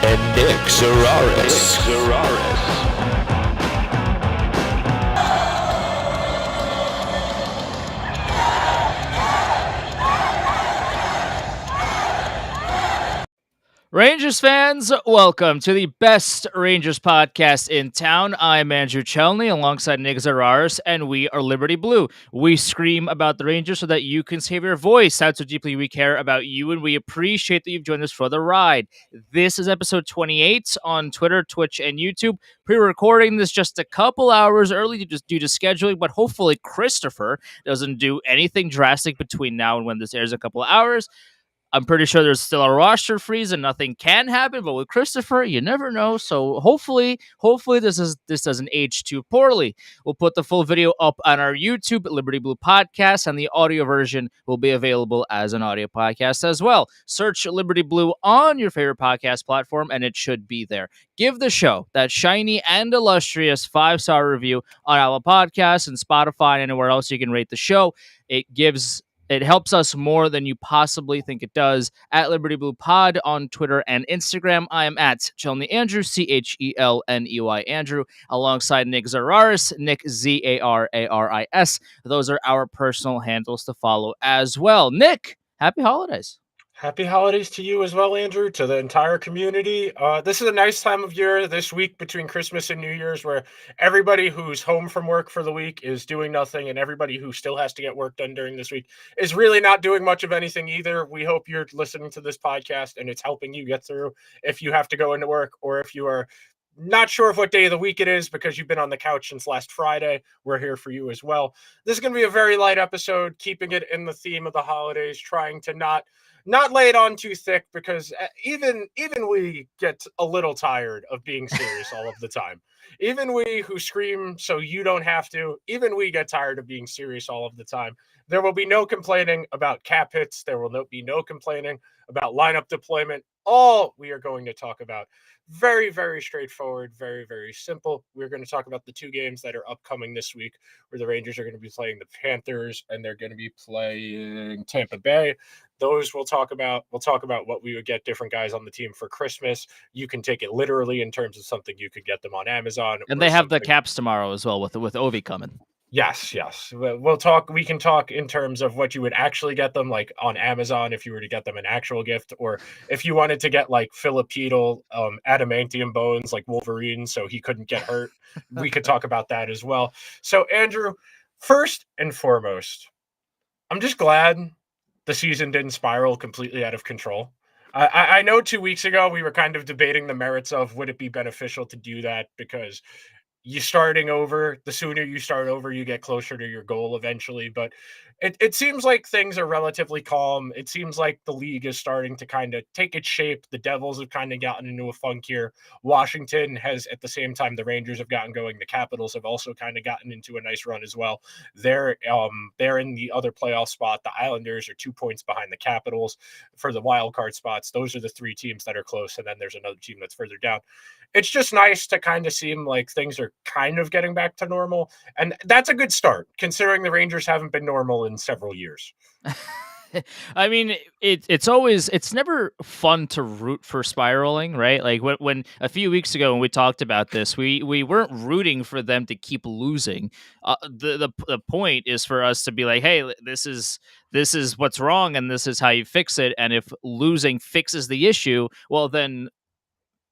and Nick Zararis. Rangers fans, welcome to the best Rangers podcast in town. I'm Andrew Chelney alongside Nick Zararis, and we are Liberty Blue. We scream about the Rangers so that you can save your voice. That's how deeply we care about you, and we appreciate that you've joined us for the ride. This is episode 28 on Twitter, Twitch, and YouTube. Pre-recording this just a couple hours early just due to scheduling, but hopefully Christopher doesn't do anything drastic between now and when this airs a couple of hours. I'm pretty sure there's still a roster freeze and nothing can happen, but with Christopher, you never know. So hopefully this doesn't age too poorly. We'll put the full video up on our YouTube Liberty Blue podcast, and the audio version will be available as an audio podcast as well. Search Liberty Blue on your favorite podcast platform, and it should be there. Give the show that shiny and illustrious 5-star review on Apple Podcasts and Spotify and anywhere else you can rate the show. It helps us more than you possibly think it does. At Liberty Blue Pod on Twitter and Instagram. I am at Chelney Andrew, Chelney Andrew, alongside Nick Zararis, Nick Zararis. Those are our personal handles to follow as well. Nick, happy holidays. Happy holidays to you as well, Andrew, to the entire community. This is a nice time of year this week between Christmas and New Year's where everybody who's home from work for the week is doing nothing, and everybody who still has to get work done during this week is really not doing much of anything either. We hope you're listening to this podcast and it's helping you get through if you have to go into work, or if you are not sure of what day of the week it is because you've been on the couch since last Friday. We're here for you as well. This is going to be a very light episode, keeping it in the theme of the holidays, trying to not lay it on too thick, because even we get a little tired of being serious all of the time. Even we who scream so you don't have to, even we get tired of being serious all of the time. There will be no complaining about cap hits. There will be no complaining about lineup deployment. All we are going to talk about, very, very straightforward, very, very simple. We're going to talk about the two games that are upcoming this week, where the Rangers are going to be playing the Panthers and they're going to be playing Tampa Bay. Those we'll talk about. We'll talk about what we would get different guys on the team for Christmas. You can take it literally in terms of something you could get them on Amazon. And they have the caps tomorrow as well with Ovi coming. Yes. We'll talk. We can talk in terms of what you would actually get them, like on Amazon, if you were to get them an actual gift, or if you wanted to get like Filipedal adamantium bones, like Wolverine, so he couldn't get hurt. We could talk about that as well. So, Andrew, first and foremost, I'm just glad the season didn't spiral completely out of control. I know 2 weeks ago we were kind of debating the merits of would it be beneficial to do that, because you starting over, the sooner you start over, you get closer to your goal eventually. But it seems like things are relatively calm. It seems like the league is starting to kind of take its shape. The Devils have kind of gotten into a funk here. Washington has, at the same time the Rangers have gotten going, the Capitals have also kind of gotten into a nice run as well. They're in the other playoff spot. The Islanders are 2 points behind the Capitals for the wild card spots. Those are the three teams that are close, and then there's another team that's further down. It's just nice to kind of seem like things are kind of getting back to normal. And that's a good start, considering the Rangers haven't been normal in several years. I mean, it's never fun to root for spiraling, right? Like when a few weeks ago when we talked about this, we weren't rooting for them to keep losing. The point is for us to be like, hey, this is what's wrong, and this is how you fix it. And if losing fixes the issue, well, then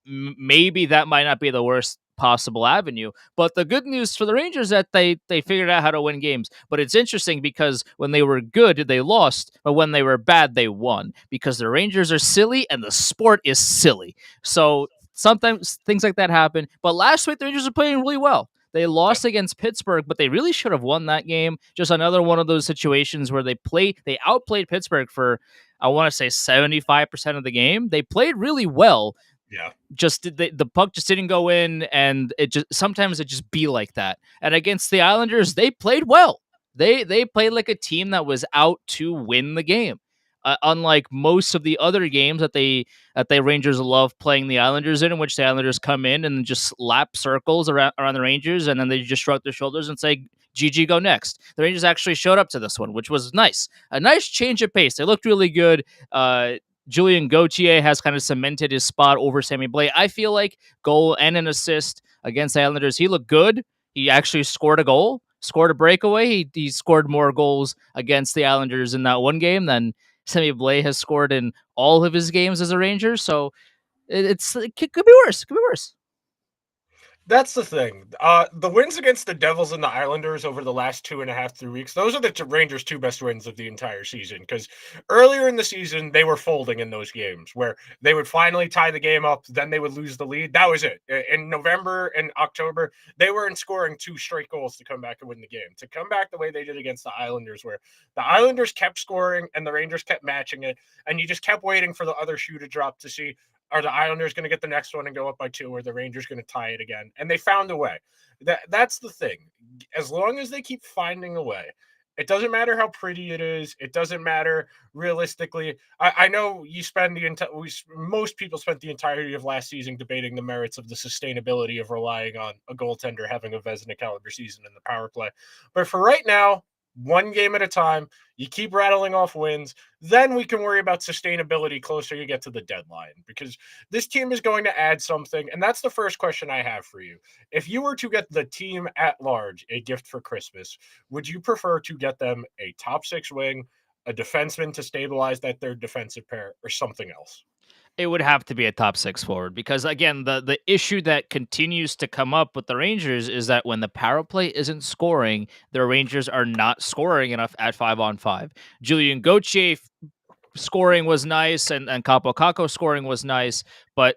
maybe that might not be the worst possible avenue. But the good news for the Rangers is that they figured out how to win games. But it's interesting because when they were good, they lost. But when they were bad, they won. Because the Rangers are silly and the sport is silly. So sometimes things like that happen. But last week, the Rangers are playing really well. They lost against Pittsburgh, but they really should have won that game. Just another one of those situations where they outplayed Pittsburgh for, I want to say, 75% of the game. They played really well. Yeah. Just the puck just didn't go in, and sometimes it just be like that. And against the Islanders, they played well. They played like a team that was out to win the game. Unlike most of the other games that the Rangers love playing the Islanders in which the Islanders come in and just lap circles around the Rangers, and then they just shrug their shoulders and say, GG, go next. The Rangers actually showed up to this one, which was nice. A nice change of pace. They looked really good. Julian Gauthier has kind of cemented his spot over Sammy Blais. I feel like goal and an assist against the Islanders. He looked good. He actually scored a goal, scored a breakaway. He scored more goals against the Islanders in that one game than Sammy Blais has scored in all of his games as a Ranger. So it could be worse. It could be worse. That's the thing. The wins against the Devils and the Islanders over the last 2.5, 3 weeks, those are the Rangers' two best wins of the entire season. Because earlier in the season, they were folding in those games where they would finally tie the game up, then they would lose the lead. That was it. In November and October, they weren't scoring 2 straight goals to come back and win the game. To come back the way they did against the Islanders, where the Islanders kept scoring and the Rangers kept matching it, and you just kept waiting for the other shoe to drop to see, are the Islanders going to get the next one and go up by 2, or the Rangers going to tie it again? And they found a way. That's the thing. As long as they keep finding a way, it doesn't matter how pretty it is. It doesn't matter realistically. I know you spend most people spent the entirety of last season debating the merits of the sustainability of relying on a goaltender having a Vezina caliber season in the power play. But for right now, one game at a time, you keep rattling off wins, then we can worry about sustainability closer you get to the deadline, because this team is going to add something. And that's the first question I have for you. If you were to get the team at large a gift for Christmas, would you prefer to get them a top 6 wing, a defenseman to stabilize that third defensive pair, or something else? It would have to be a top 6 forward, because again, the issue that continues to come up with the Rangers is that when the power play isn't scoring, the Rangers are not scoring enough at 5-on-5. Julian Gauthier scoring was nice, and Capo Caco scoring was nice, but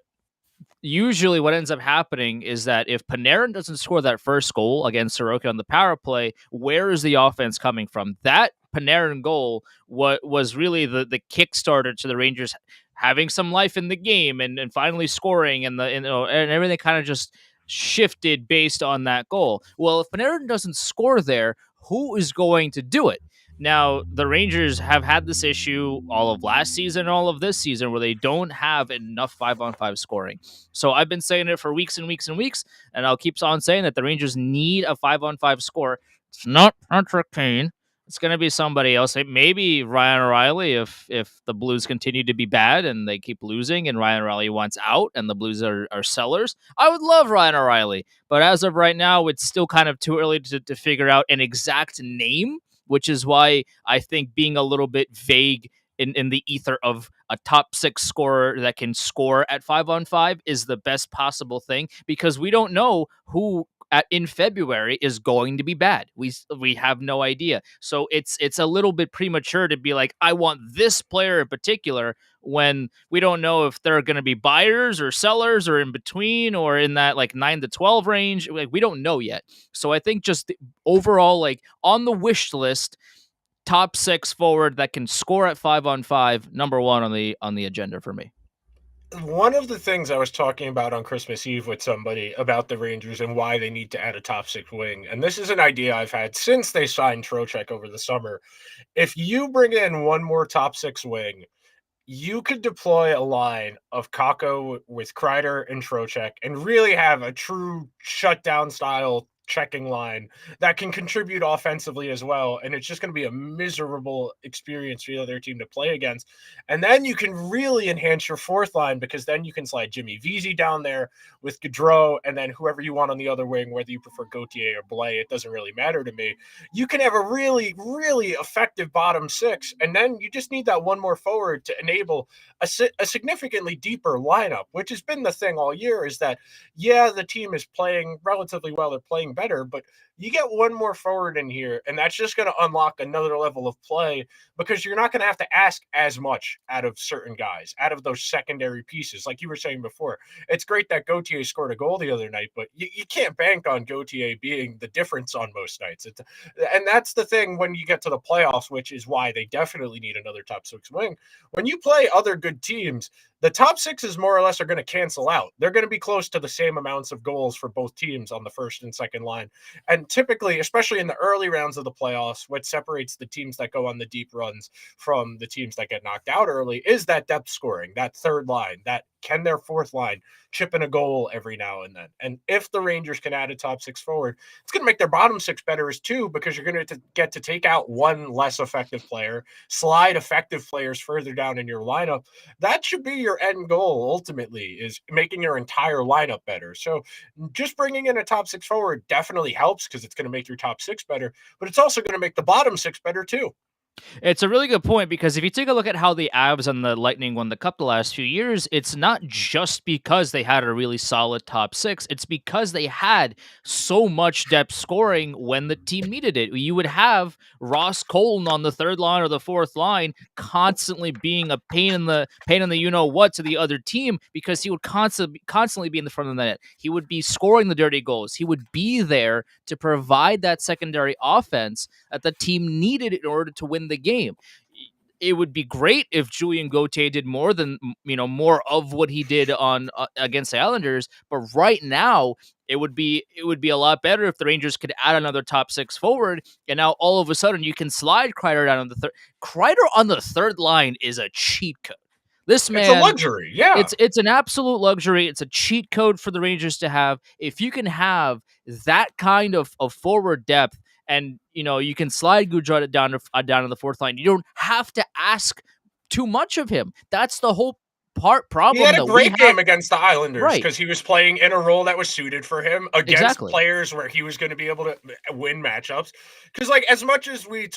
usually what ends up happening is that if Panarin doesn't score that first goal against Sorokin on the power play, where is the offense coming from? That Panarin goal was really the kickstarter to the Rangers having some life in the game, and finally scoring, and and everything kind of just shifted based on that goal. Well, if Panarin doesn't score there, who is going to do it? Now, the Rangers have had this issue all of last season, all of this season, where they don't have enough 5-on-5 scoring. So I've been saying it for weeks and weeks and weeks, and I'll keep on saying that the Rangers need a 5-on-5 score. It's not Patrick Kane. It's going to be somebody else. Maybe Ryan O'Reilly if the Blues continue to be bad and they keep losing and Ryan O'Reilly wants out and the Blues are sellers. I would love Ryan O'Reilly. But as of right now, it's still kind of too early to figure out an exact name, which is why I think being a little bit vague in the ether of a top 6 scorer that can score at 5-on-5 is the best possible thing, because we don't know who in February is going to be bad. We have no idea. So it's a little bit premature to be like, I want this player in particular, when we don't know if they're going to be buyers or sellers or in between or in that like 9 to 12 range. Like, we don't know yet. So I think just overall, like on the wish list, top 6 forward that can score at 5-on-5, number 1 on the agenda for me. One of the things I was talking about on Christmas Eve with somebody about the Rangers and why they need to add a top 6 wing, and this is an idea I've had since they signed Trocheck over the summer. If you bring in one more top 6 wing, you could deploy a line of Kako with Kreider and Trocheck and really have a true shutdown style checking line that can contribute offensively as well. And it's just going to be a miserable experience for the other team to play against. And then you can really enhance your fourth line, because then you can slide Jimmy Vesey down there with Gaudreau, and then whoever you want on the other wing, whether you prefer Gauthier or Blais, it doesn't really matter to me. You can have a really, really effective bottom 6, and then you just need that one more forward to enable a significantly deeper lineup, which has been the thing all year, is that, yeah, the team is playing relatively well, they're playing better, but you get one more forward in here, and that's just going to unlock another level of play, because you're not going to have to ask as much out of certain guys, out of those secondary pieces. Like you were saying before, it's great that Gauthier scored a goal the other night, but you can't bank on Gauthier being the difference on most nights. And that's the thing when you get to the playoffs, which is why they definitely need another top 6 wing. When you play other good teams, the top 6s more or less are going to cancel out. They're going to be close to the same amounts of goals for both teams on the first and second line. And typically, especially in the early rounds of the playoffs, what separates the teams that go on the deep runs from the teams that get knocked out early is that depth scoring, that third line, that can their fourth line chip in a goal every now and then. And if the Rangers can add a top six forward, it's going to make their bottom six better as too, because you're going to get to take out one less effective player, slide effective players further down in your lineup. That should be your end goal ultimately, is making your entire lineup better. So just bringing in a top six forward definitely helps because it's going to make your top six better, but it's also going to make the bottom six better too. It's a really good point, because if you take a look at how the Avs and the Lightning won the Cup the last few years, it's not just because they had a really solid top six. It's because they had so much depth scoring when the team needed it. You would have Ross Colton on the third line or the fourth line constantly being a pain in the you know what to the other team, because he would constantly be in the front of the net. He would be scoring the dirty goals. He would be there to provide that secondary offense that the team needed in order to win the game. It would be great if Julien Gauthier did more of what he did on against the Islanders, but right now it would be a lot better if the Rangers could add another top six forward, and now all of a sudden you can slide Kreider down on the third. Kreider on the third line is a cheat code. This man, it's a luxury. Yeah, it's an absolute luxury. It's a cheat code for the Rangers to have. If you can have that kind of forward depth, and you can slide Gaudreau down to the fourth line, you don't have to ask too much of him. That's the whole problem. He had a that great we game have. against the Islanders Right. because he was playing in a role that was suited for him against Exactly. players where he was going to be able to win matchups. Because, like, as much as we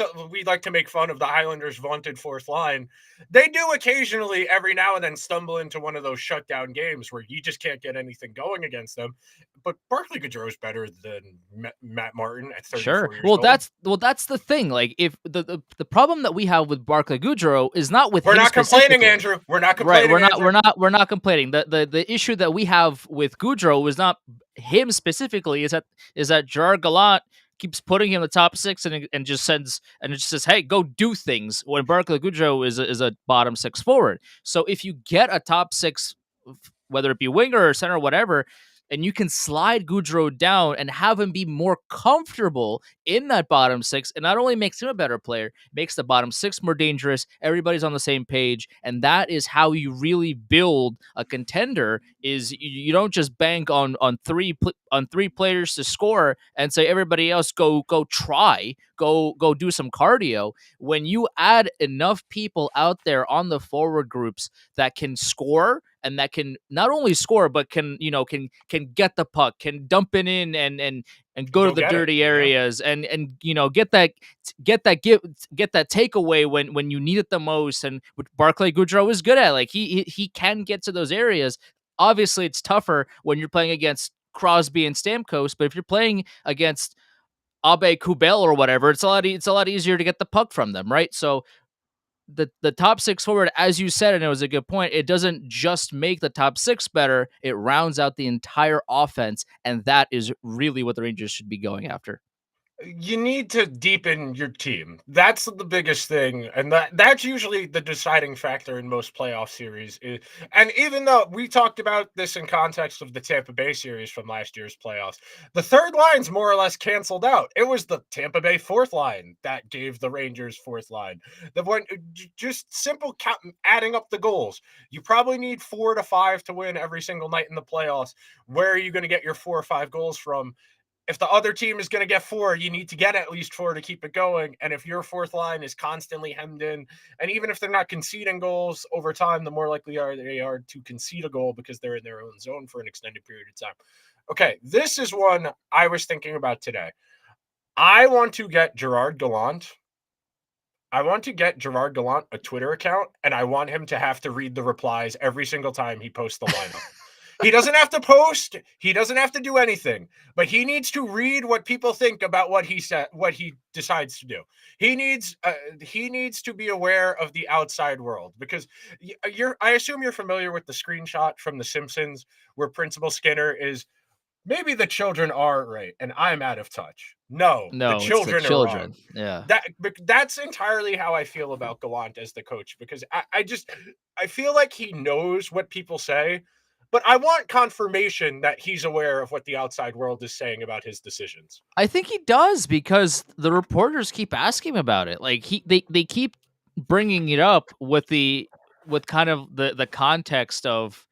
like to make fun of the Islanders' vaunted fourth line, they do occasionally, every now and then, stumble into one of those shutdown games where you just can't get anything going against them. But Barclay Goodrow is better than Matt Martin at 34 years old. That's the thing. Like, if the problem that we have with Barclay Goodrow is not with We're him not complaining, specifically. Andrew. We're not complaining. Right, we're not complaining. The issue that we have with Goudreau is not him specifically. Is that Gerard Gallant keeps putting him in the top six and just says, hey, go do things, when Barclay Goudreau is a bottom six forward. So if you get a top six, whether it be winger or center or whatever, and you can slide Goudreau down and have him be more comfortable in that bottom six, it not only makes him a better player, makes the bottom six more dangerous. Everybody's on the same page, and that is how you really build a contender. Is you don't just bank on three players to score and say everybody else go try, go do some cardio. When you add enough people out there on the forward groups that can score, and that can not only score but can get the puck, can dump it in and go to the dirty areas, and get that takeaway when you need it the most, and what Barclay Goudreau is good at. Like, he can get to those areas. Obviously, it's tougher when you're playing against Crosby and Stamkos, but if you're playing against Abe Kubel or whatever, it's a lot easier to get the puck from them, right? So the top six forward, as you said, and it was a good point, it doesn't just make the top six better, it rounds out the entire offense, and that is really what the Rangers should be going after. You need to deepen your team. That's the biggest thing, and that's usually the deciding factor in most playoff series. And even though we talked about this in context of the Tampa Bay series from last year's playoffs, the third line's more or less canceled out. It was the Tampa Bay fourth line that gave the Rangers fourth line. The one, just simple adding up the goals. You probably need 4 to 5 to win every single night in the playoffs. Where are you going to get your 4 or 5 goals from? If the other team is going to get 4, you need to get at least 4 to keep it going. And if your fourth line is constantly hemmed in, and even if they're not conceding goals over time, the more likely they are to concede a goal because they're in their own zone for an extended period of time. Okay, this is one I was thinking about today. I want to get Gerard Gallant a Twitter account, and I want him to have to read the replies every single time he posts the lineup. He doesn't have to post. He doesn't have to do anything, but he needs to read what people think about what he said, what he decides to do. He needs to be aware of the outside world, because I assume you're familiar with the screenshot from The Simpsons where Principal Skinner is, maybe the children are right and I'm out of touch. No, the children are wrong. Yeah. That's entirely how I feel about Gallant as the coach, because I feel like he knows what people say, but I want confirmation that he's aware of what the outside world is saying about his decisions. I think he does because the reporters keep asking him about it. Like they keep bringing it up with kind of the context of,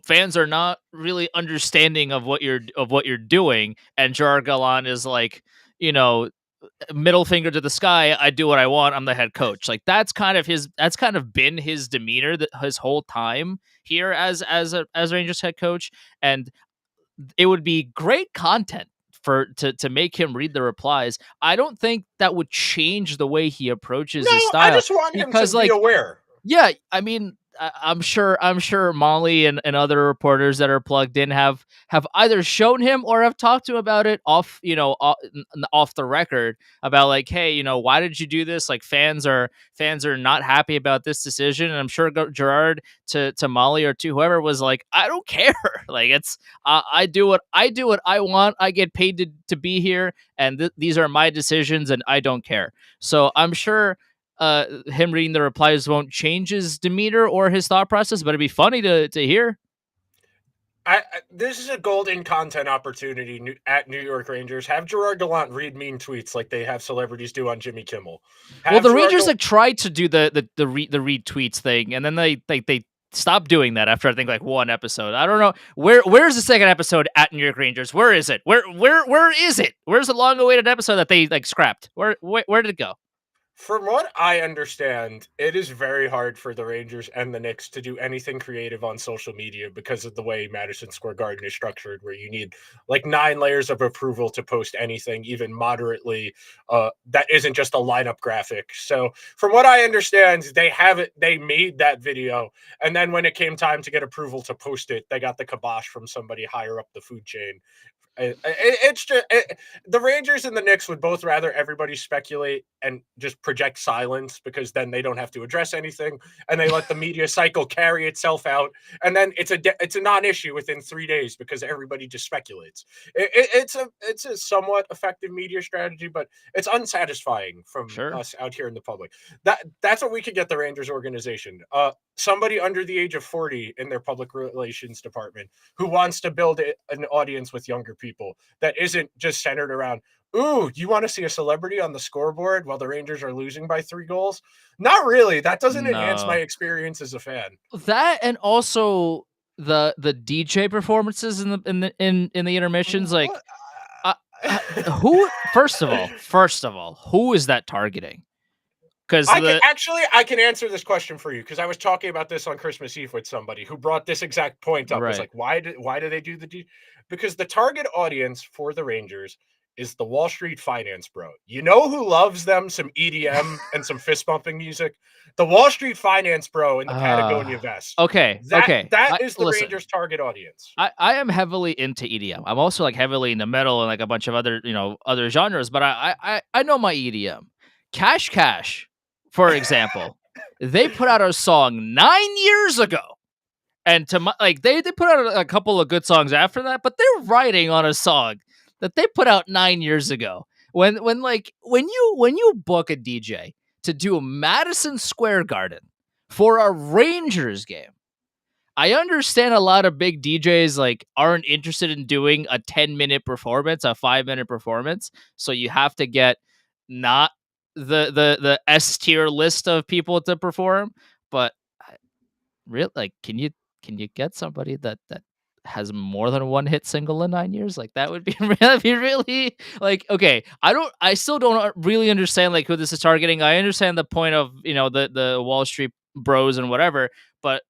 fans are not really understanding of what you're doing, and Gerard Gallant is like, you know middle finger to the sky, I do what I want, I'm the head coach. Like that's kind of been his demeanor his whole time here as Rangers head coach. And it would be great content to make him read the replies. I don't think that would change the way he approaches No, his I style, just want him to because be like, aware. yeah, I mean, I'm sure Molly and other reporters that are plugged in have either shown him or have talked to him about it off the record, about like, hey, why did you do this? Like, fans are not happy about this decision. And I'm sure Gerard to Molly or to whoever was like, I don't care. Like, it's I do what I want. I get paid to be here, and these are my decisions, and I don't care. So I'm sure him reading the replies won't change his demeanor or his thought process, but it'd be funny to hear. This is a golden content opportunity at New York Rangers. Have Gerard Gallant read mean tweets like they have celebrities do on Jimmy Kimmel. Well, the Gerard Rangers like tried to do the retweets thing, and then they stopped doing that after I think like one episode. I don't know where's the second episode at New York Rangers. Where is it? Where is it? Where's the long awaited episode that they like scrapped? Where did it go? From what I understand, it is very hard for the Rangers and the Knicks to do anything creative on social media because of the way Madison Square Garden is structured, where you need like 9 layers of approval to post anything, even moderately, that isn't just a lineup graphic. So, from what I understand, they made that video, and then when it came time to get approval to post it, they got the kibosh from somebody higher up the food chain. It's just the Rangers and the Knicks would both rather everybody speculate and just project silence, because then they don't have to address anything, and they let the media cycle carry itself out, and then it's a non-issue within 3 days because everybody just speculates. It's a somewhat effective media strategy, but it's unsatisfying from Sure. us out here in the public. That's what we could get the Rangers organization. Somebody under the age of 40 in their public relations department who wants to build an audience with younger people that isn't just centered around, ooh, you want to see a celebrity on the scoreboard while the Rangers are losing by 3 goals? Not really. That doesn't enhance my No. experience as a fan. That, and also the DJ performances in the intermissions, like, What? who first of all, who is that targeting? Because I can answer this question for you, because I was talking about this on Christmas Eve with somebody who brought this exact point up. Was right. like, why do they do because the target audience for the Rangers is the Wall Street finance bro. You know who loves them some EDM and some fist bumping music? The Wall Street finance bro in the Patagonia vest. Okay. That is the Listen, Rangers target audience. I am heavily into EDM. I'm also like heavily into metal and like a bunch of other other genres, but I know my EDM. Cash, for example, they put out a song 9 years ago, and they put out a couple of good songs after that, but they're writing on a song that they put out 9 years ago. When you book a DJ to do a Madison Square Garden for a Rangers game, I understand a lot of big DJs like aren't interested in doing a 10-minute performance, a 5-minute performance. So you have to get not the S tier list of people to perform, but real like, can you get somebody that has more than one hit single in 9 years? Like, that would be really like, okay. I still don't really understand like who this is targeting. I understand the point of the Wall Street bros and whatever, but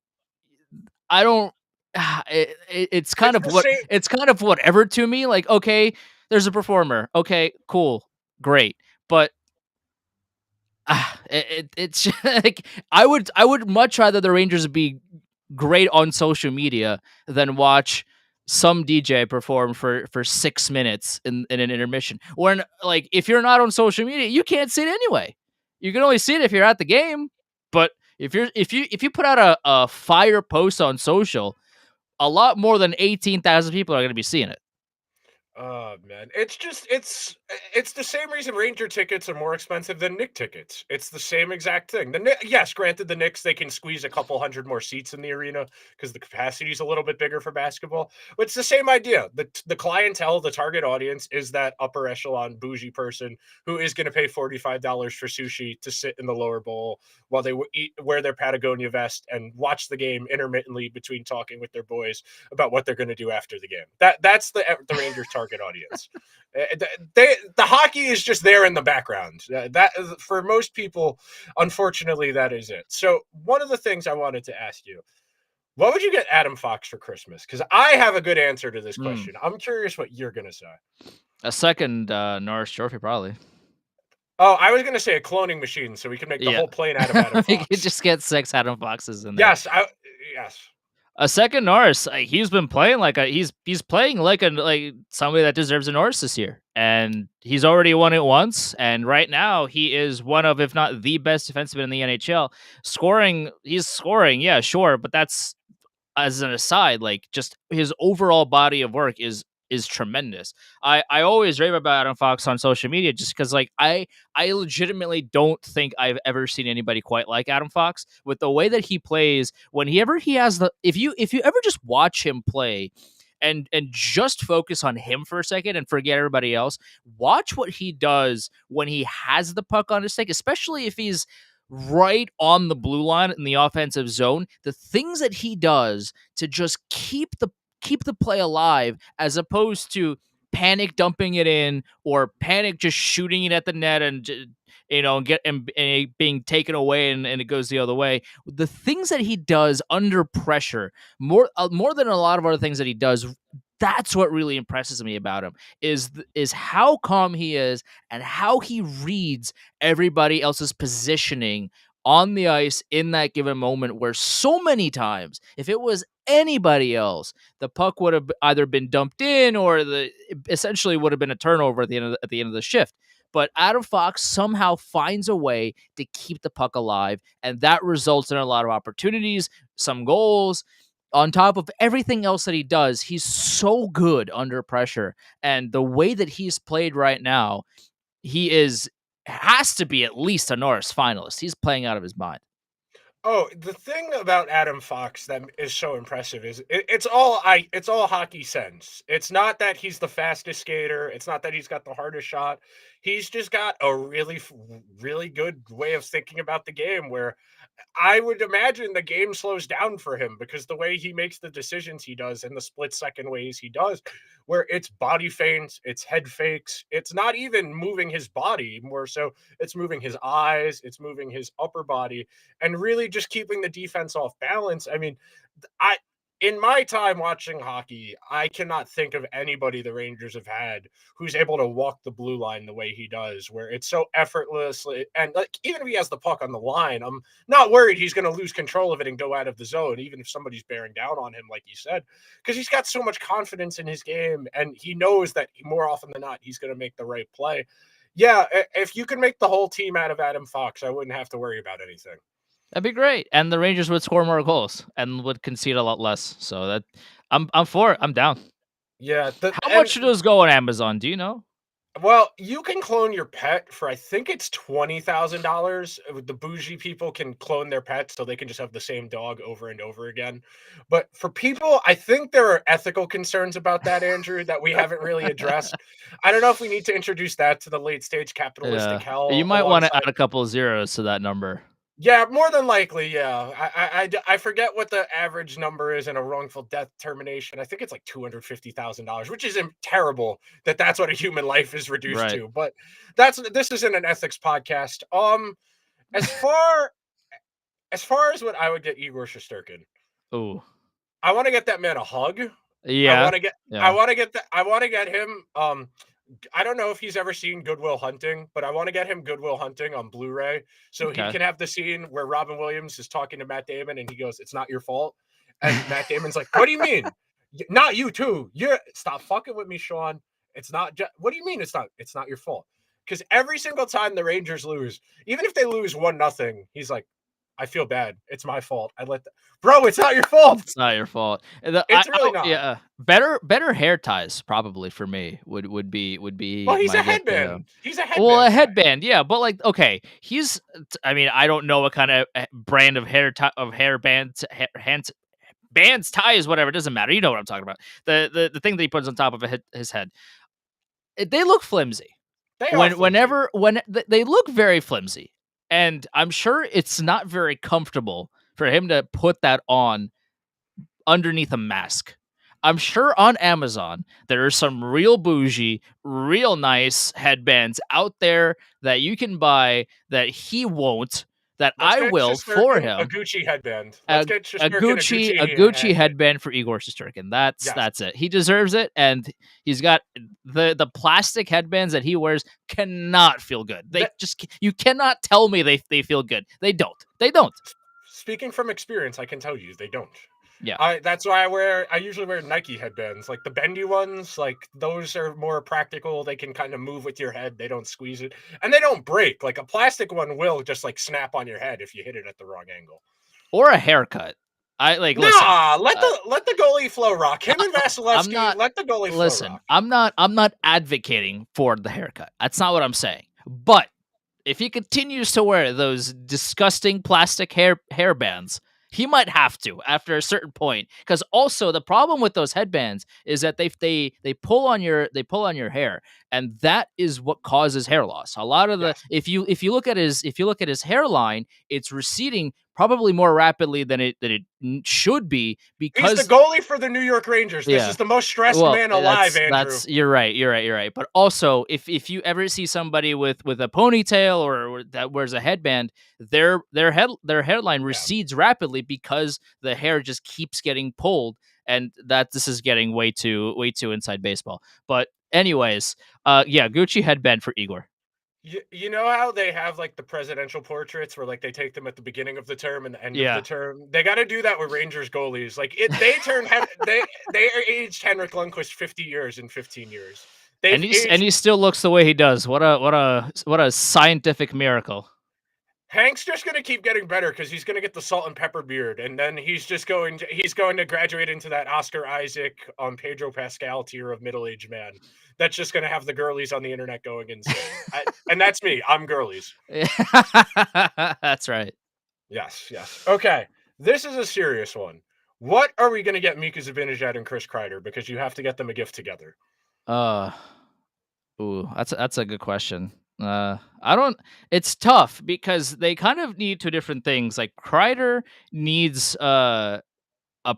I don't. It's kind of whatever to me. Like, okay, there's a performer. Okay, cool, great, but it's like I would much rather the Rangers be great on social media than watch some DJ perform for 6 minutes in an intermission. When, like, if you're not on social media, you can't see it anyway. You can only see it if you're at the game. But if you put out a fire post on social, a lot more than 18,000 people are going to be seeing it. Oh man, it's the same reason Ranger tickets are more expensive than Knick tickets. It's the same exact thing. Yes, granted, the Knicks they can squeeze a couple hundred more seats in the arena because the capacity is a little bit bigger for basketball. But it's the same idea. The clientele, the target audience, is that upper echelon bougie person who is going to pay $45 for sushi to sit in the lower bowl while they wear their Patagonia vest and watch the game intermittently between talking with their boys about what they're going to do after the game. That's the Rangers target audience. The hockey is just there in the background. That for most people, unfortunately, that is it. So one of the things I wanted to ask you, what would you get Adam Fox for Christmas? Because I have a good answer to this Mm. question. I'm curious what you're gonna say. A second Norris Trophy, probably. Oh, I was gonna say a cloning machine, so we can make the Yeah. whole plane out of Adam We could Fox. just get 6 Adam Foxes in there. Yes. A second Norris. He's been playing like he's playing like somebody that deserves a Norris this year, and he's already won it once. And right now, he is one of, if not the best defenseman in the NHL. He's scoring, yeah, sure, but that's as an aside. Like, just his overall body of work is tremendous. I always rave about Adam Fox on social media just because I legitimately don't think I've ever seen anybody quite like Adam Fox with the way that he plays. Whenever he has the if you ever just watch him play and just focus on him for a second and forget everybody else, watch what he does when he has the puck on his stick, especially if he's right on the blue line in the offensive zone. The things that he does to just keep the play alive, as opposed to panic dumping it in or panic just shooting it at the net and and being taken away and it goes the other way. The things that he does under pressure, more than a lot of other things that he does, that's what really impresses me about him is how calm he is and how he reads everybody else's positioning on the ice in that given moment, where so many times if it was anybody else, the puck would have either been dumped in or the essentially would have been a turnover at the end of the shift. But Adam Fox somehow finds a way to keep the puck alive, and that results in a lot of opportunities, some goals. On top of everything else that he does, he's so good under pressure. And the way that he's played right now, he has to be at least a Norris finalist. He's playing out of his mind. Oh, the thing about Adam Fox that is so impressive is it's all hockey sense. It's not that he's the fastest skater. It's not that he's got the hardest shot. He's just got a really good way of thinking about the game where I would imagine the game slows down for him because the way he makes the decisions he does and the split second ways he does, where it's body feints, it's head fakes, it's not even moving his body more so, it's moving his eyes, it's moving his upper body, and really just keeping the defense off balance. I mean, I in my time watching hockey, I cannot think of anybody the Rangers have had who's able to walk the blue line the way he does, where it's so effortlessly. And like, even if he has the puck on the line, I'm not worried he's going to lose control of it and go out of the zone, even if somebody's bearing down on him, like you said, because he's got so much confidence in his game and he knows that more often than not, he's going to make the right play. Yeah, if you can make the whole team out of Adam Fox, I wouldn't have to worry about anything. That'd be great, and the Rangers would score more goals and would concede a lot less. So that I'm for it. I'm down. Yeah, How much do those go on Amazon? Do you know? well, you can clone your pet for I think it's $20,000. The bougie people can clone their pets so they can just have the same dog over and over again. But for people, I think there are ethical concerns about that, Andrew, that we haven't really addressed. I don't know if we need to introduce that to the late stage capitalistic Yeah, you hell might want to alongside. add a couple of zeros to that number. Yeah, more than likely, yeah. I forget what the average number is in a wrongful death termination. I think it's like $250,000, which is terrible that that's what a human life is reduced Right. to. But this isn't an ethics podcast. As far as what I would get Igor Shesterkin, Oh, I want to get that man a hug. I yeah, want to get I yeah. want to get that I want to get him I don't know if he's ever seen Good Will Hunting, but I want to get him Good Will Hunting on Blu-ray so he Okay. can have the scene where Robin Williams is talking to Matt Damon and he goes, "It's not your fault." And Matt Damon's like, "What do you mean? Not you too. You're stop fucking with me, Sean. It's not just what do you mean it's not your fault?" Because every single time the Rangers lose, even if they lose 1-0, he's like, I feel bad. It's my fault. Bro, it's not your fault. It's not your fault. It's really not. Yeah, better hair ties probably for me would be Well, he's my a gift to him. headband. He's a Well, a headband guy. headband, yeah, but like, okay, I mean, I don't know what kind of brand of hair bands, hands, bands, ties, whatever. It doesn't matter. You know what I'm talking about. The thing that he puts on top of his head. They look flimsy. They are flimsy. They look very flimsy, and I'm sure it's not very comfortable for him to put that on underneath a mask. I'm sure on Amazon there are some real bougie, real nice headbands out there that you can buy that he won't, that Let's I get will for Shesterkin a him. Gucci headband. A, Let's get a Shesterkin Gucci headband for Igor Shesterkin. Yes. That's it. He deserves it, and he's got the plastic headbands that he wears cannot feel good. You cannot tell me they feel good. They don't. They don't. Speaking from experience, I can tell you they don't. Yeah. That's why I usually wear Nike headbands, like the bendy ones. Like those are more practical. They can kind of move with your head. They don't squeeze it, and they don't break. Like a plastic one will just like snap on your head if you hit it at the wrong angle. Or a haircut. Let the goalie flow rock. Him and Vasilevsky, let the goalie flow rock. I'm not advocating for the haircut. That's not what I'm saying. But if he continues to wear those disgusting plastic hairbands, he might have to after a certain point. Because also the problem with those headbands is that they pull on your hair, and that is what causes hair loss. A lot of if you look at his hairline, it's receding probably more rapidly than it should be, because he's the goalie for the New York Rangers. This is the most stressed man alive, Andrew. You're right. But also, if you ever see somebody with a ponytail or that wears a headband, their hairline recedes rapidly because the hair just keeps getting pulled, and this is getting way too inside baseball. But anyways, Gucci headband for Igor. You know how they have like the presidential portraits where like they take them at the beginning of the term and the end of the term? They got to do that with Rangers goalies. Like they aged Henrik Lundqvist 50 years in 15 years. And he still looks the way he does. What a scientific miracle. Hank's just going to keep getting better because he's going to get the salt and pepper beard, and then he's going to graduate into that Oscar Isaac, Pedro Pascal tier of middle-aged man. That's just going to have the girlies on the internet going insane. And that's me. I'm girlies. That's right. Yes. Okay. This is a serious one. What are we going to get Mika Zibanejad and Chris Kreider? Because you have to get them a gift together. That's a good question. It's tough because they kind of need two different things. Like Kreider needs a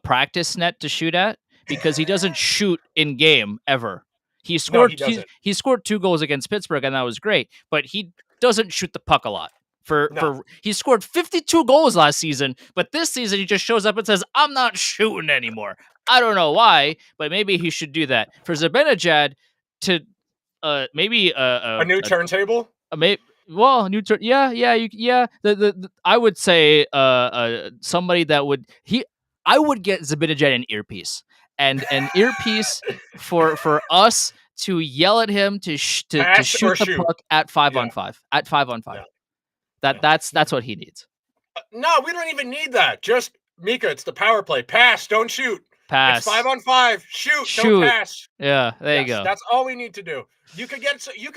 practice net to shoot at because he doesn't shoot in game ever. He scored he scored 2 goals against Pittsburgh, and that was great, but he doesn't shoot the puck a lot. He scored 52 goals last season, but this season he just shows up and says, "I'm not shooting anymore." I don't know why, but maybe he should do that. For Zibanejad to maybe a new turntable? New turn. Yeah. I would say somebody that would I would get Zibanejad an earpiece. And an earpiece for us to yell at him to shoot the puck at 5-on-5. At 5-on-5. That's what he needs. No, we don't even need that. Just Mika, it's the power play. Pass, don't shoot. Pass. It's 5-on-5. Shoot, don't pass. Yeah, there you go. That's all we need to do. You could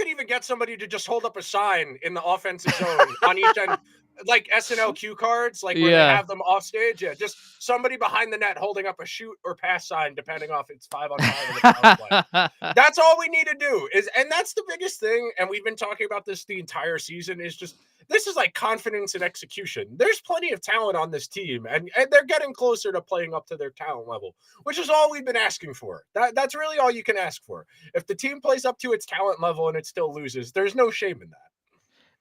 even get somebody to just hold up a sign in the offensive zone on each end, like SNL cue cards, like where they have them off stage. Yeah, just somebody behind the net holding up a shoot or pass sign, depending on if it's 5-on-5 or the power play. That's all we need to do. And that's the biggest thing. And we've been talking about this the entire season. Is just this is like confidence and execution. There's plenty of talent on this team, and they're getting closer to playing up to their talent level, which is all we've been asking for. That's really all you can ask for. If the team plays up to its talent level and it still loses, there's no shame in that.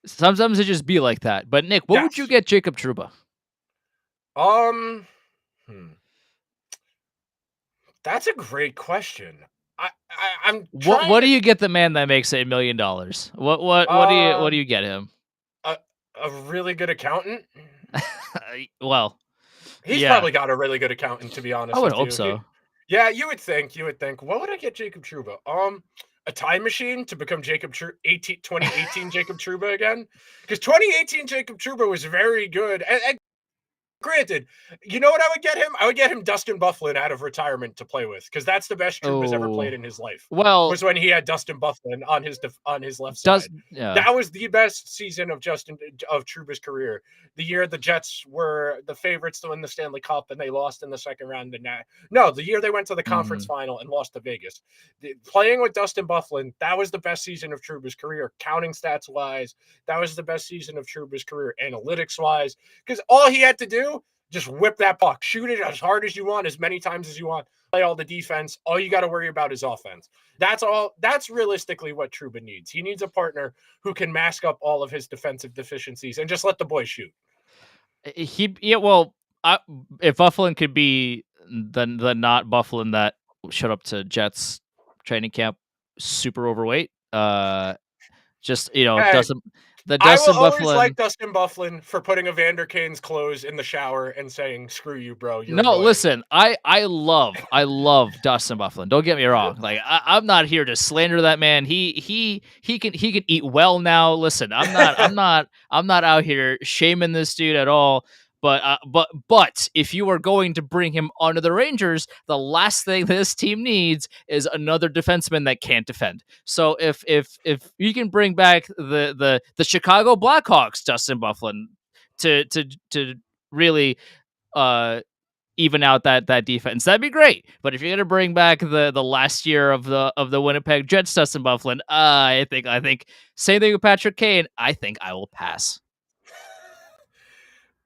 Sometimes it just be like that. But Nick, what would you get Jacob Trouba? That's a great question. What do you get the man that makes $1 million? What do you get him? A really good accountant. Well, he's probably got a really good accountant, to be honest. I would hope so. You would think. What would I get Jacob Trouba? A time machine to become 2018 Jacob Trouba again, because 2018 Jacob Trouba was very good. And Granted, you know what I would get him? I would get him Dustin Byfuglien out of retirement to play with, because that's the best Trouba's ever played Oh, in his life. well, Was when he had Dustin Byfuglien on his left does side. yeah. That was the best season of Trouba's career. The year the Jets were the favorites to win the Stanley Cup and they lost in the second round. The year they went to the conference Mhm. final and lost to Vegas. Playing with Dustin Byfuglien, that was the best season of Trouba's career, counting stats wise. That was the best season of Trouba's career, analytics wise, because all he had to do, just whip that puck, shoot it as hard as you want, as many times as you want, play all the defense. All you got to worry about is offense. That's all. That's realistically what Trouba needs. He needs a partner who can mask up all of his defensive deficiencies and just let the boy shoot. Well, if Byfuglien could be the not Byfuglien that showed up to Jets training camp super overweight, just Hey, the I will Dustin always like Byfuglien. Dustin Byfuglien for putting Evander Kane's clothes in the shower and saying, "Screw you, bro. You're No, annoying." listen, I love Dustin Byfuglien. Don't get me wrong. Like I'm not here to slander that man. He can eat well now. Listen, I'm not out here shaming this dude at all. But if you are going to bring him onto the Rangers, the last thing this team needs is another defenseman that can't defend. So if you can bring back the Chicago Blackhawks Dustin Byfuglien to really uh even out that defense, that'd be great. But if you're gonna bring back the last year of the Winnipeg Jets Dustin Byfuglien, I think same thing with Patrick Kane. I think I will pass.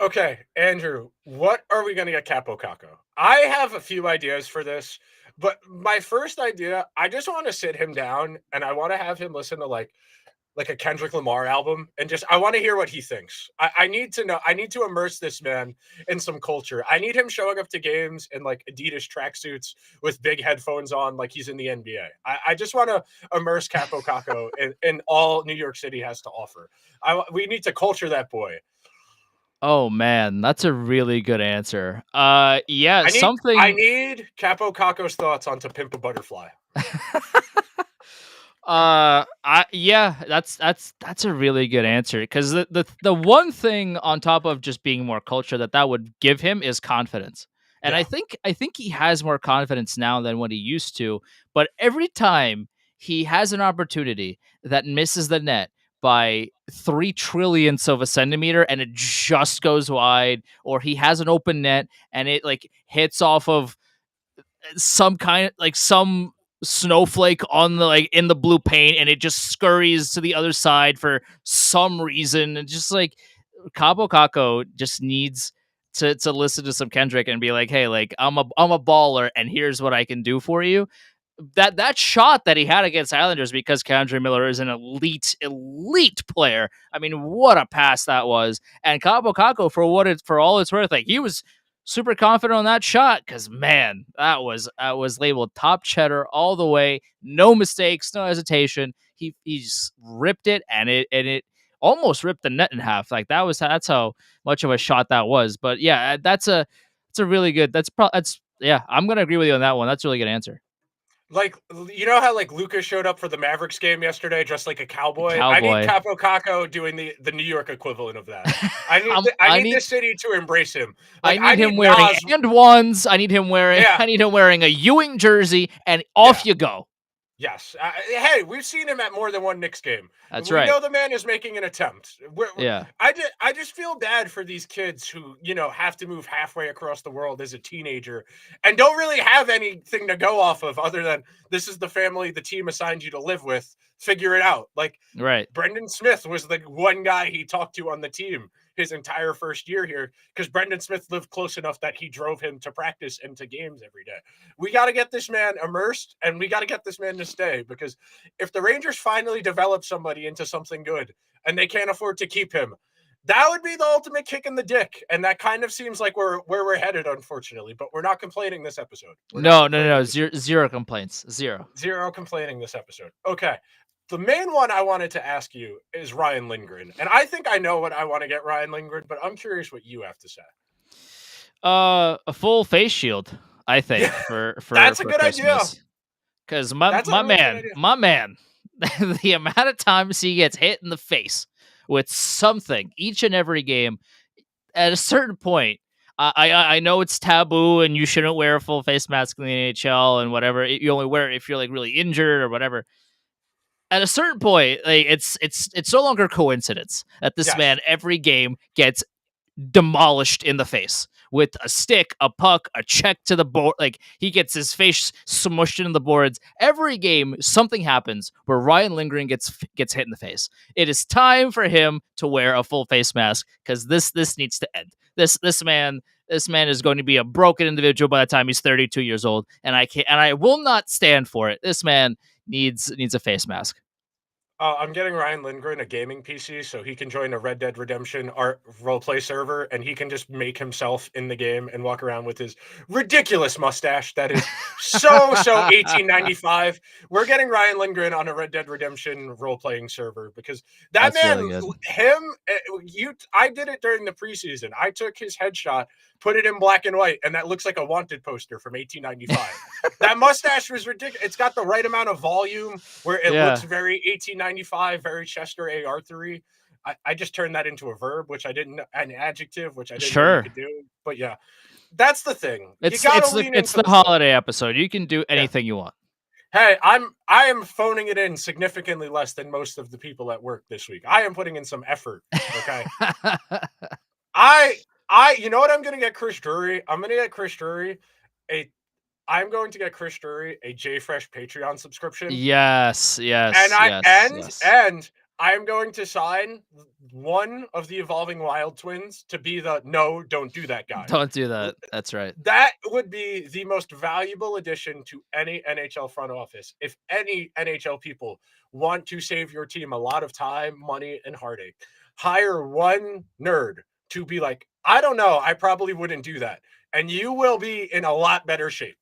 Okay, Andrew, what are we going to get Capo Caco? I have a few ideas for this, but my first idea, I just want to sit him down and I want to have him listen to like a Kendrick Lamar album and just I want to hear what he thinks. I need to know. I need to immerse this man in some culture. I need him showing up to games in like Adidas tracksuits with big headphones on, like he's in the NBA. I just want to immerse Capo Caco in all New York City has to offer. We need to culture that boy. Oh man, that's a really good answer. Yeah, I something. need Capo Caco's thoughts on To Pimp a Butterfly. Yeah, that's a really good answer because the one thing on top of just being more culture that would give him is confidence, and I Yeah. think I think he has more confidence now than what he used to. But every time he has an opportunity that misses the net by 3 trillionths of a centimeter and it just goes wide, or he has an open net and it like hits off of some kind of like some snowflake on the like in the blue paint and it just scurries to the other side for some reason, and just like Cabo Caco just needs to listen to some Kendrick and be like, hey, like I'm a baller and here's what I can do for you. That shot that he had against Islanders, because Kendrick Miller is an elite player. I mean, what a pass that was. And Cabo Caco, for all it's worth, like he was super confident on that shot because man, that was labeled top cheddar all the way, no mistakes, no hesitation. He just ripped it, and it almost ripped the net in half. Like that's how much of a shot that was. But yeah, that's a really good. That's yeah. I'm gonna agree with you on that one. That's a really good answer. Like, you know how like Lucas showed up for the Mavericks game yesterday dressed like a cowboy? I need Cowboy. Capo Caco doing the New York equivalent of that. I need I'm, I I need need this city to embrace him. I Like need I him need wearing Nas. and ones. I need him wearing Yeah, I need him wearing a Ewing jersey, and yeah. off you go. Yes. Hey, we've seen him at more than one Knicks game. That's We right. know the man is making an attempt. Yeah. I just feel bad for these kids who, have to move halfway across the world as a teenager and don't really have anything to go off of other than this is the family the team assigned you to live with. Figure it out. Like Right. Brendan Smith was the one guy he talked to on the team his entire first year here because Brendan Smith lived close enough that he drove him to practice and to games every day. We got to get this man immersed and we got to get this man to stay because if the Rangers finally develop somebody into something good and they can't afford to keep him, that would be the ultimate kick in the dick. And that kind of seems like where we're headed, unfortunately. But we're not complaining this episode. We're not No. complaining. Zero complaints. Zero. Zero complaining this episode. Okay. The main one I wanted to ask you is Ryan Lindgren. And I think I know what I want to get Ryan Lindgren, but I'm curious what you have to say. A full face shield, I think, Yeah, for that's a good idea. Christmas. Because my That's a my really good man, idea. my man, the amount of times he gets hit in the face with something each and every game, at a certain point, I know it's taboo and you shouldn't wear a full face mask in the NHL and whatever. You only wear it if you're like really injured or whatever. At a certain point, like it's no longer coincidence that this Yes. man every game gets demolished in the face with a stick, a puck, a check to the board. Like he gets his face smushed into the boards. Every game, something happens where Ryan Lindgren gets hit in the face. It is time for him to wear a full face mask because this needs to end. This man is going to be a broken individual by the time he's 32 years old, and I will not stand for it. This man needs a face mask. I'm getting Ryan Lindgren a gaming PC so he can join a Red Dead Redemption art roleplay server and he can just make himself in the game and walk around with his ridiculous mustache that is so 1895. We're getting Ryan Lindgren on a Red Dead Redemption role playing server because that That's man, really good. I did it during the preseason. I took his headshot, put it in black and white, and that looks like a wanted poster from 1895. That mustache was ridiculous. It's got the right amount of volume where it looks very 1895, very Chester A. Arthur-y. I just turned that into a verb, which I didn't, an adjective, which I didn't know you could do. But yeah, that's the thing. It's you gotta lean it's into the holiday episode. You can do anything you want. Hey, I am phoning it in significantly less than most of the people at work this week. I am putting in some effort. Okay. You know what I'm gonna get Chris Drury? I'm going to get Chris Drury a JFresh Patreon subscription. Yes. And I am going to sign one of the Evolving Wild twins to be the no, don't do that guy. Don't do that. That's right. That would be the most valuable addition to any NHL front office. If any NHL people want to save your team a lot of time, money, and heartache, hire one nerd to be like, I don't know, I probably wouldn't do that. And you will be in a lot better shape.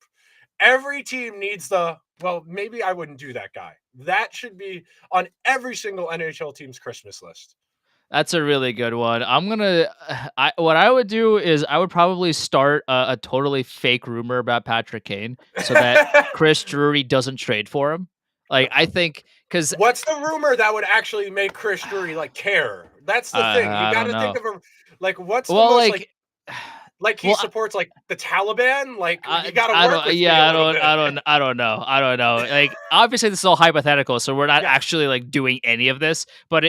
Every team needs well, maybe I wouldn't do that guy. That should be on every single NHL team's Christmas list. That's a really good one. What I would do is I would probably start a totally fake rumor about Patrick Kane so that Chris Drury doesn't trade for him. Like, I think because what's the rumor that would actually make Chris Drury care? That's the thing. You got to think of him what's the most he supports the Taliban. You got to work with me a little bit. I don't know. Like, obviously, this is all hypothetical, so we're not actually doing any of this. But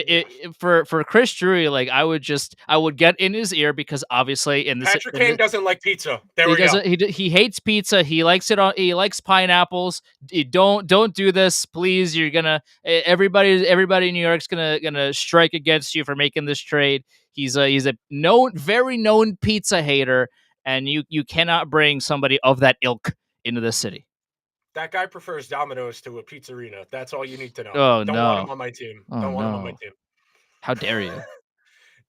for Chris Drury, I would get in his ear because obviously Patrick Kane doesn't like pizza. He hates pizza. He likes he likes pineapples. Don't do this, please. You're gonna everybody in New York's gonna strike against you for making this trade. He's a very known pizza hater, and you cannot bring somebody of that ilk into the city. That guy prefers Domino's to a pizzerina. That's all you need to know. Oh, Don't want him on my team. Don't want him on my team. How dare you?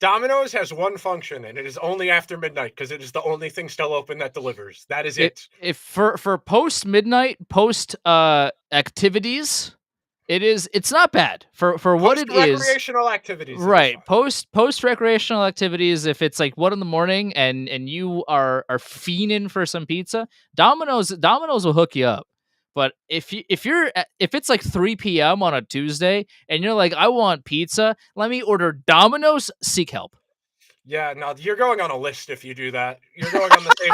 Domino's has one function, and it is only after midnight because it is the only thing still open that delivers. That is it. If for post midnight activities. It's not bad for what it is. Recreational activities, right? Post recreational activities. If it's 1 a.m. and you are fiending for some pizza, Domino's will hook you up. But if it's 3 p.m. on a Tuesday and you're like, I want pizza, let me order Domino's. Seek help. Yeah, no, you're going on a list if you do that. You're going on the same.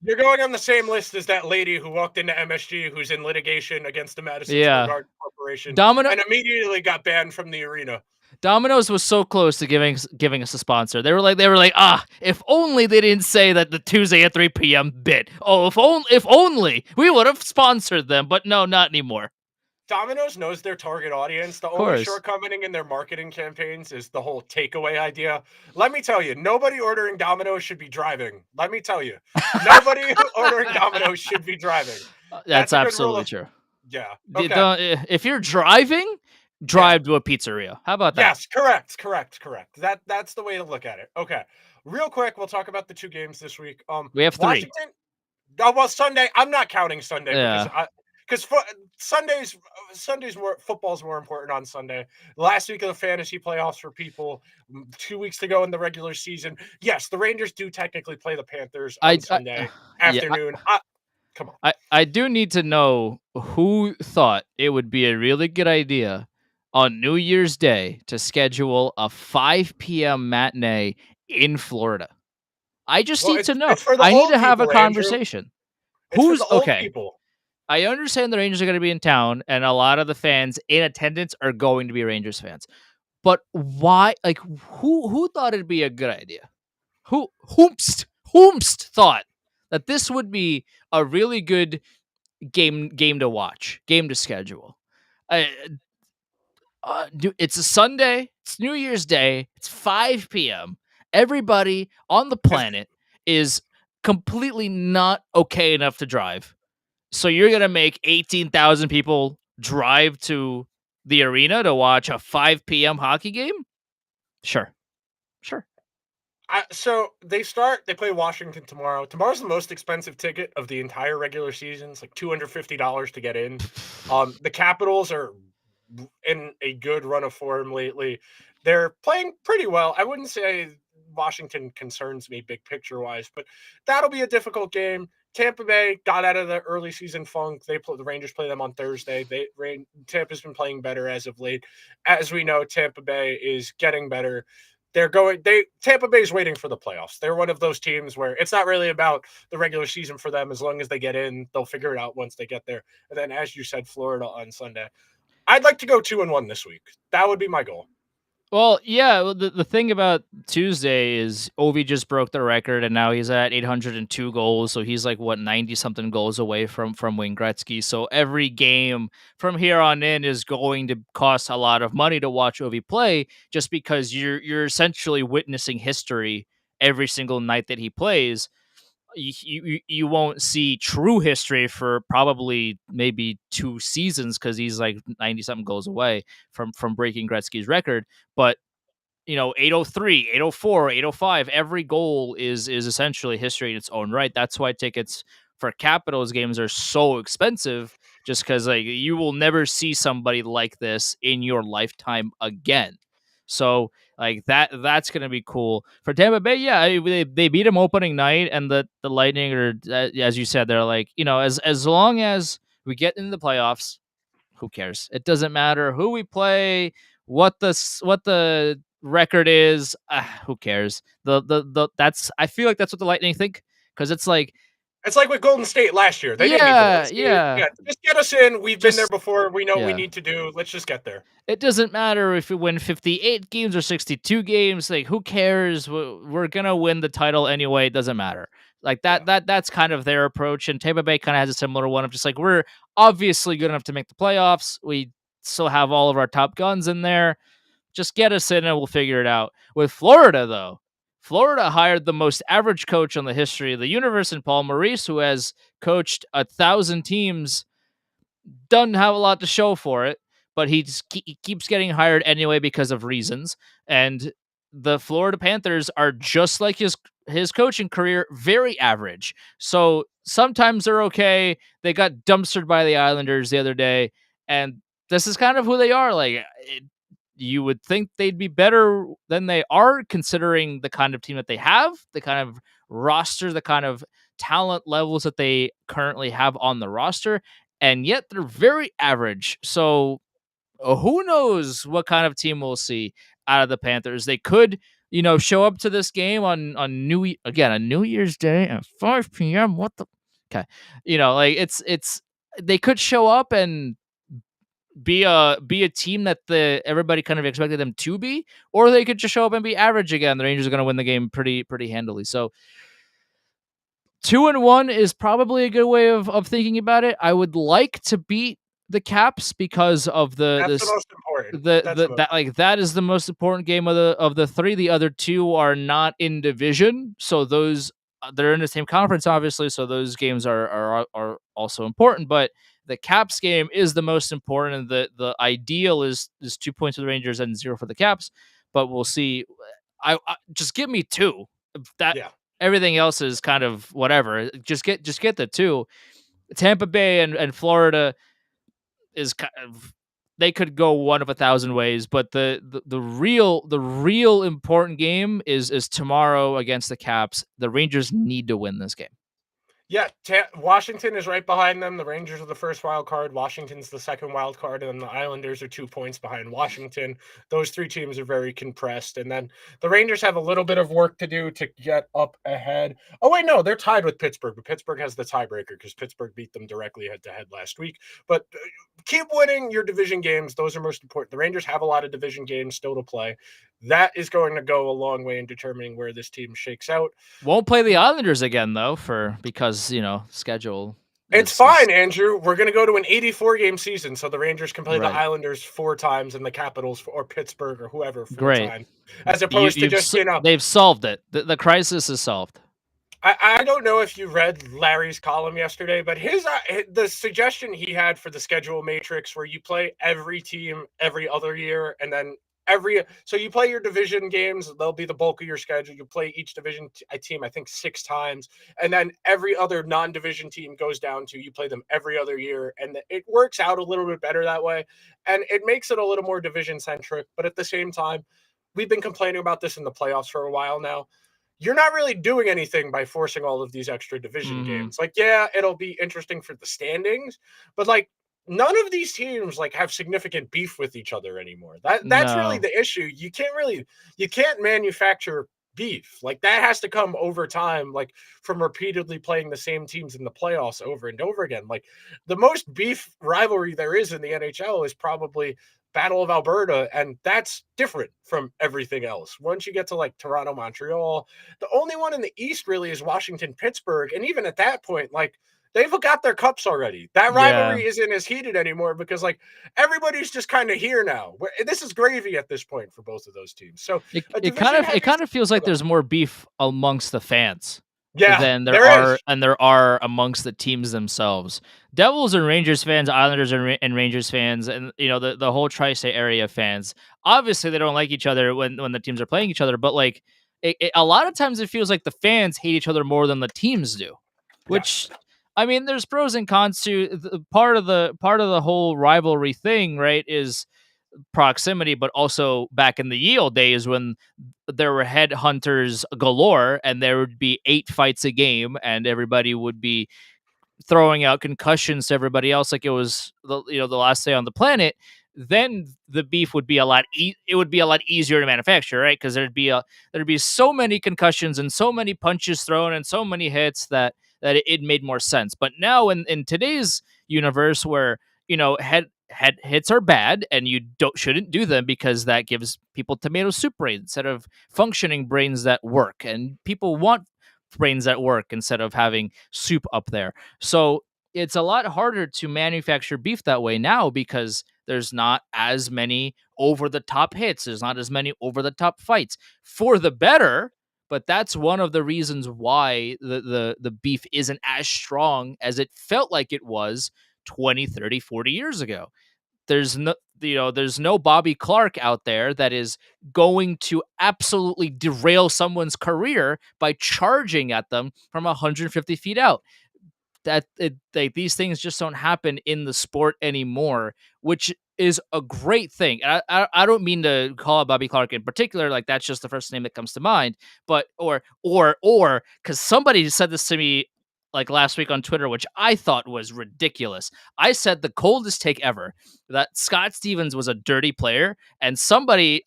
You're going on the same list as that lady who walked into MSG who's in litigation against the Madison Square Garden Corporation and immediately got banned from the arena. Domino's was so close to giving us a sponsor. They were like, if only they didn't say that the Tuesday at 3 p.m. bit. Oh, if only we would have sponsored them, but no, not anymore. Domino's knows their target audience. The only shortcoming in their marketing campaigns is the whole takeaway idea. Let me tell you, nobody ordering Domino's should be driving. Let me tell you, nobody ordering Domino's should be driving. That's absolutely true. Yeah. Okay. If you're driving, drive to a pizzeria. How about that? Yes, correct. That's the way to look at it. Okay. Real quick, we'll talk about the 2 games this week. We have 3. Washington. Sunday. I'm not counting Sunday because Sunday's football's more important on Sunday. Last week of the fantasy playoffs for people, 2 weeks to go in the regular season. Yes, the Rangers do technically play the Panthers on Sunday afternoon. Come on. I do need to know who thought it would be a really good idea on New Year's Day to schedule a 5 p.m. matinee in Florida. I just Well, need to know. it's for the I need old to have a people, Andrew. conversation. It's for the Who's old okay? people. I understand the Rangers are going to be in town, and a lot of the fans in attendance are going to be Rangers fans. But why? Like, who thought it'd be a good idea? Whomst thought that this would be a really good game to watch, game to schedule. Uh, it's a Sunday. It's New Year's Day. It's 5 p.m. Everybody on the If planet is completely not okay enough to drive. So you're gonna make 18,000 people drive to the arena to watch a 5 p.m. hockey game? Sure, sure. so they play Washington tomorrow. Tomorrow's the most expensive ticket of the entire regular season. It's like $250 to get in. The Capitals are in a good run of form lately. They're playing pretty well. I wouldn't say Washington concerns me big picture wise, but that'll be a difficult game. Tampa Bay got out of the early season funk. The Rangers play them on Thursday. Tampa's been playing better as of late. As we know, Tampa Bay is getting better. Tampa Bay's waiting for the playoffs. They're one of those teams where it's not really about the regular season for them. As long as they get in, they'll figure it out once they get there. And then, as you said, Florida on Sunday. I'd like to go 2-1 this week. That would be my goal. Well, yeah. The thing about Tuesday is Ovi just broke the record, and now he's at 802 goals. So he's like 90 something goals away from Wayne Gretzky. So every game from here on in is going to cost a lot of money to watch Ovi play, just because you're essentially witnessing history every single night that he plays. You won't see true history for probably maybe 2 seasons, because he's like 90 something goals away from breaking Gretzky's record. But 803, 804, 805, every goal is essentially history in its own right. That's why tickets for Capitals games are so expensive, just because like you will never see somebody like this in your lifetime again. So like that's gonna be cool for Tampa Bay. Yeah, they beat them opening night, and the Lightning are, as you said, they're like, as long as we get into the playoffs, who cares? It doesn't matter who we play, what the record is. Who cares? The that's I feel like that's what the Lightning think, because it's like, It's like with Golden State last year. They didn't need to win. yeah, yeah, Yeah, just get us in. We've been there just before. We know what we yeah. need to do. Let's just get there. It doesn't matter if we win 58 games or 62 games. Like, who cares? We're gonna win the title anyway. It doesn't matter. Like Yeah. that's kind of their approach. And Tampa Bay kind of has a similar one of just like, we're obviously good enough to make the playoffs. We still have all of our top guns in there. Just get us in and we'll figure it out. With Florida, though, Florida hired the most average coach in the history of the universe in Paul Maurice, who has coached 1,000 teams, doesn't have a lot to show for it, but he keeps getting hired anyway because of reasons. And the Florida Panthers are just like his coaching career, very average. So sometimes they're okay. They got dumpstered by the Islanders the other day, and this is kind of who they are. Like, you would think they'd be better than they are, considering the kind of team that they have, the kind of roster, the kind of talent levels that they currently have on the roster, and yet they're very average. So who knows what kind of team we'll see out of the Panthers? They could, show up to this game on New Year's Day at 5 p.m. What the? Okay, like it's they could show up and be a team that the everybody kind of expected them to be, or they could just show up and be average again. The Rangers are going to win the game pretty handily. So 2-1 is probably a good way of thinking about it. I would like to beat the Caps because of That's the most important. That's the most. that is the most important game of the three. The other two are not in division, so those they're in the same conference, obviously. So those games are also important, but the Caps game is the most important, and the ideal is 2 points for the Rangers and 0 for the Caps. But we'll see. I just give me two. That Yeah. Everything else is kind of whatever. Just get the two. Tampa Bay and Florida is kind of, they could go one of 1,000 ways, but the real important game is tomorrow against the Caps. The Rangers need to win this game. Yeah, Washington is right behind them. The Rangers are the first wild card. Washington's the second wild card, and then the Islanders are 2 points behind Washington. Those three teams are very compressed, and then the Rangers have a little bit of work to do to get up ahead. Oh wait, no, they're tied with Pittsburgh, but Pittsburgh has the tiebreaker because Pittsburgh beat them directly head to head last week. But keep winning your division games; those are most important. The Rangers have a lot of division games still to play. That is going to go a long way in determining where this team shakes out. Won't play the Islanders again though, because schedule. It's fine, Andrew. We're going to go to an 84 game season, so the Rangers can play the Right. Islanders 4 times and the Capitals or Pittsburgh or whoever 4 Great. times, as opposed to just they've solved it. The crisis is solved. I don't know if you read Larry's column yesterday, but the suggestion he had for the schedule matrix, where you play every team every other year, and then so you play your division games, they'll be the bulk of your schedule. You play each division team, I think 6 times, and then every other non-division team goes down to you play them every other year, and it works out a little bit better that way, and it makes it a little more division centric. But at the same time, we've been complaining about this in the playoffs for a while now. You're not really doing anything by forcing all of these extra division games. Like, yeah, it'll be interesting for the standings, but like, none of these teams like have significant beef with each other anymore. That's really the issue. You can't manufacture beef. Like, that has to come over time, like from repeatedly playing the same teams in the playoffs over and over again. Like, the most beef rivalry there is in the NHL is probably Battle of Alberta, and that's different from everything else. Once you get to like Toronto, Montreal, the only one in the East really is Washington, Pittsburgh, and even at that point, like, they've got their cups already. That rivalry isn't as heated anymore because like everybody's just kind of here now. This is gravy at this point for both of those teams. So it kind of feels like there's more beef amongst the fans. Yeah, than there are amongst the teams themselves. Devils and Rangers fans, Islanders and Rangers fans, and the whole tri-state area fans. Obviously, they don't like each other when the teams are playing each other. But like, a lot of times, it feels like the fans hate each other more than the teams do. Which, I mean, there's pros and cons to part of the whole rivalry thing, right? Is proximity, but also back in the ye olde days when there were headhunters galore and there would be 8 fights a game and everybody would be throwing out concussions to everybody else like it was the last day on the planet. Then the beef would be a lot it would be a lot easier to manufacture, right? Because there'd be so many concussions and so many punches thrown and so many hits that it made more sense. But now in today's universe where head hits are bad and you shouldn't do them because that gives people tomato soup brains instead of functioning brains that work, and people want brains that work instead of having soup up there. So it's a lot harder to manufacture beef that way now because there's not as many over the top hits, there's not as many over the top fights, for the better. But that's one of the reasons why the beef isn't as strong as it felt like it was 20, 30, 40 years ago. There's no Bobby Clark out there that is going to absolutely derail someone's career by charging at them from 150 feet out. These things just don't happen in the sport anymore, which is a great thing. And I don't mean to call out Bobby Clark in particular, like that's just the first name that comes to mind, but or because somebody said this to me like last week on Twitter, which I thought was ridiculous. I said the coldest take ever, that Scott Stevens was a dirty player, and somebody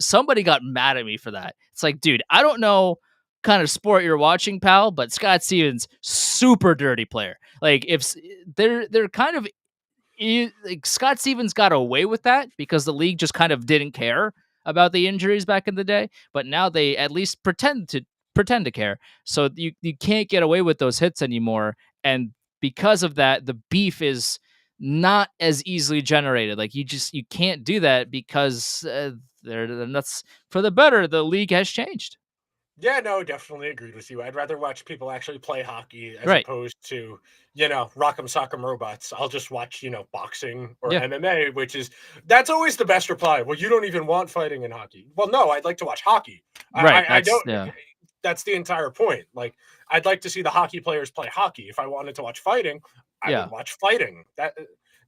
got mad at me for that. It's like, dude, I don't know kind of sport you're watching, pal, but Scott Stevens, super dirty player. Like, if they're kind of like, Scott Stevens got away with that because the league just kind of didn't care about the injuries back in the day, but now they at least pretend to care. So you can't get away with those hits anymore, and because of that, the beef is not as easily generated. Like, you can't do that because that's for the better. The league has changed. Yeah, no, definitely agreed with you. I'd rather watch people actually play hockey as Right. opposed to, rock'em sock'em robots. I'll just watch, boxing or Yeah. MMA, that's always the best reply. Well, you don't even want fighting in hockey. Well, no, I'd like to watch hockey. Right. I don't. Yeah. That's the entire point. Like, I'd like to see the hockey players play hockey. If I wanted to watch fighting, I would watch fighting. That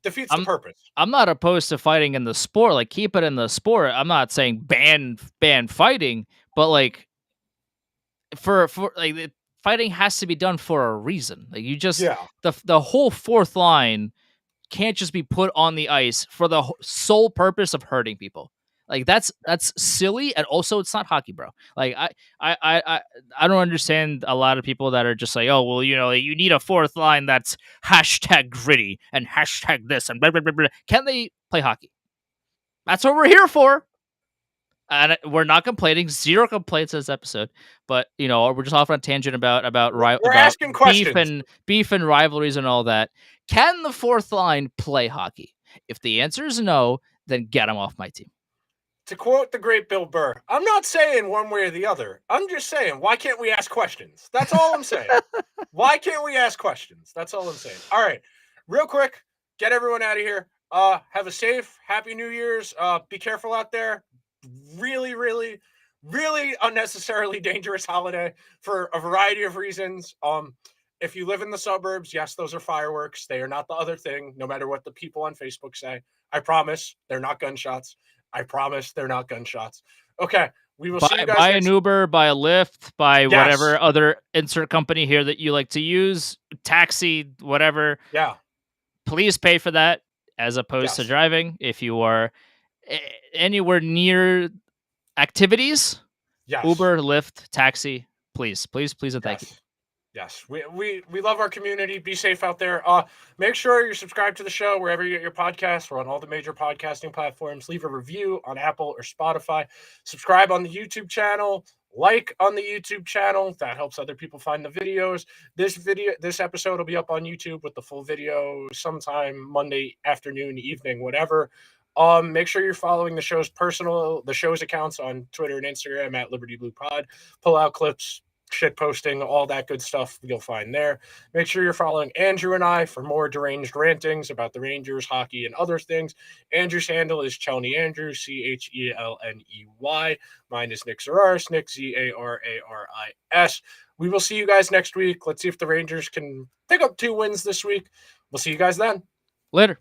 defeats the purpose. I'm not opposed to fighting in the sport. Like, keep it in the sport. I'm not saying ban fighting, but like, for like, fighting has to be done for a reason. Like, you just Yeah. the whole fourth line can't just be put on the ice for the sole purpose of hurting people. Like, that's silly, and also it's not hockey, bro. Like, I don't understand a lot of people that are just like, oh well, you need a fourth line that's hashtag gritty and hashtag this and blah blah blah blah. Can they play hockey? That's what we're here for. And we're not complaining. Zero complaints this episode, but we're just off on a tangent about We're asking questions. beef and rivalries and all that. Can the fourth line play hockey? If the answer is no, then get them off my team. To quote the great Bill Burr, I'm not saying one way or the other. I'm just saying, why can't we ask questions? That's all I'm saying. Why can't we ask questions? That's all I'm saying. All right, real quick, get everyone out of here. Have a safe, happy New Year's. Be careful out there. Really, really, really unnecessarily dangerous holiday for a variety of reasons. If you live in the suburbs, yes, those are fireworks. They are not the other thing, no matter what the people on Facebook say. I promise they're not gunshots. I promise they're not gunshots. Okay, we will see you guys. Buy an Uber, buy a Lyft, buy Yes. whatever other insert company here that you like to use, taxi, whatever. Yeah. Please pay for that as opposed to Yes. driving. If you are anywhere near activities, Yes. Uber, Lyft, taxi, please, and thank you. Yes, we love our community. Be safe out there. Make sure you're subscribed to the show wherever you get your podcasts. We're on all the major podcasting platforms. Leave a review on Apple or Spotify. Subscribe on the YouTube channel. Like on the YouTube channel. That helps other people find the videos. This episode will be up on YouTube with the full video sometime Monday afternoon, evening, whatever. Make sure you're following the show's accounts on Twitter and Instagram at Liberty Blue Pod. Pull out clips, shit posting, all that good stuff you'll find there. Make sure you're following Andrew and I for more deranged rantings about the Rangers, hockey, and other things. Andrew's handle is Chelney Andrew, Chelney. Mine is Nick Zararis, Nick Zararis. We will see you guys next week. Let's see if the Rangers can pick up 2 wins this week. We'll see you guys then. Later.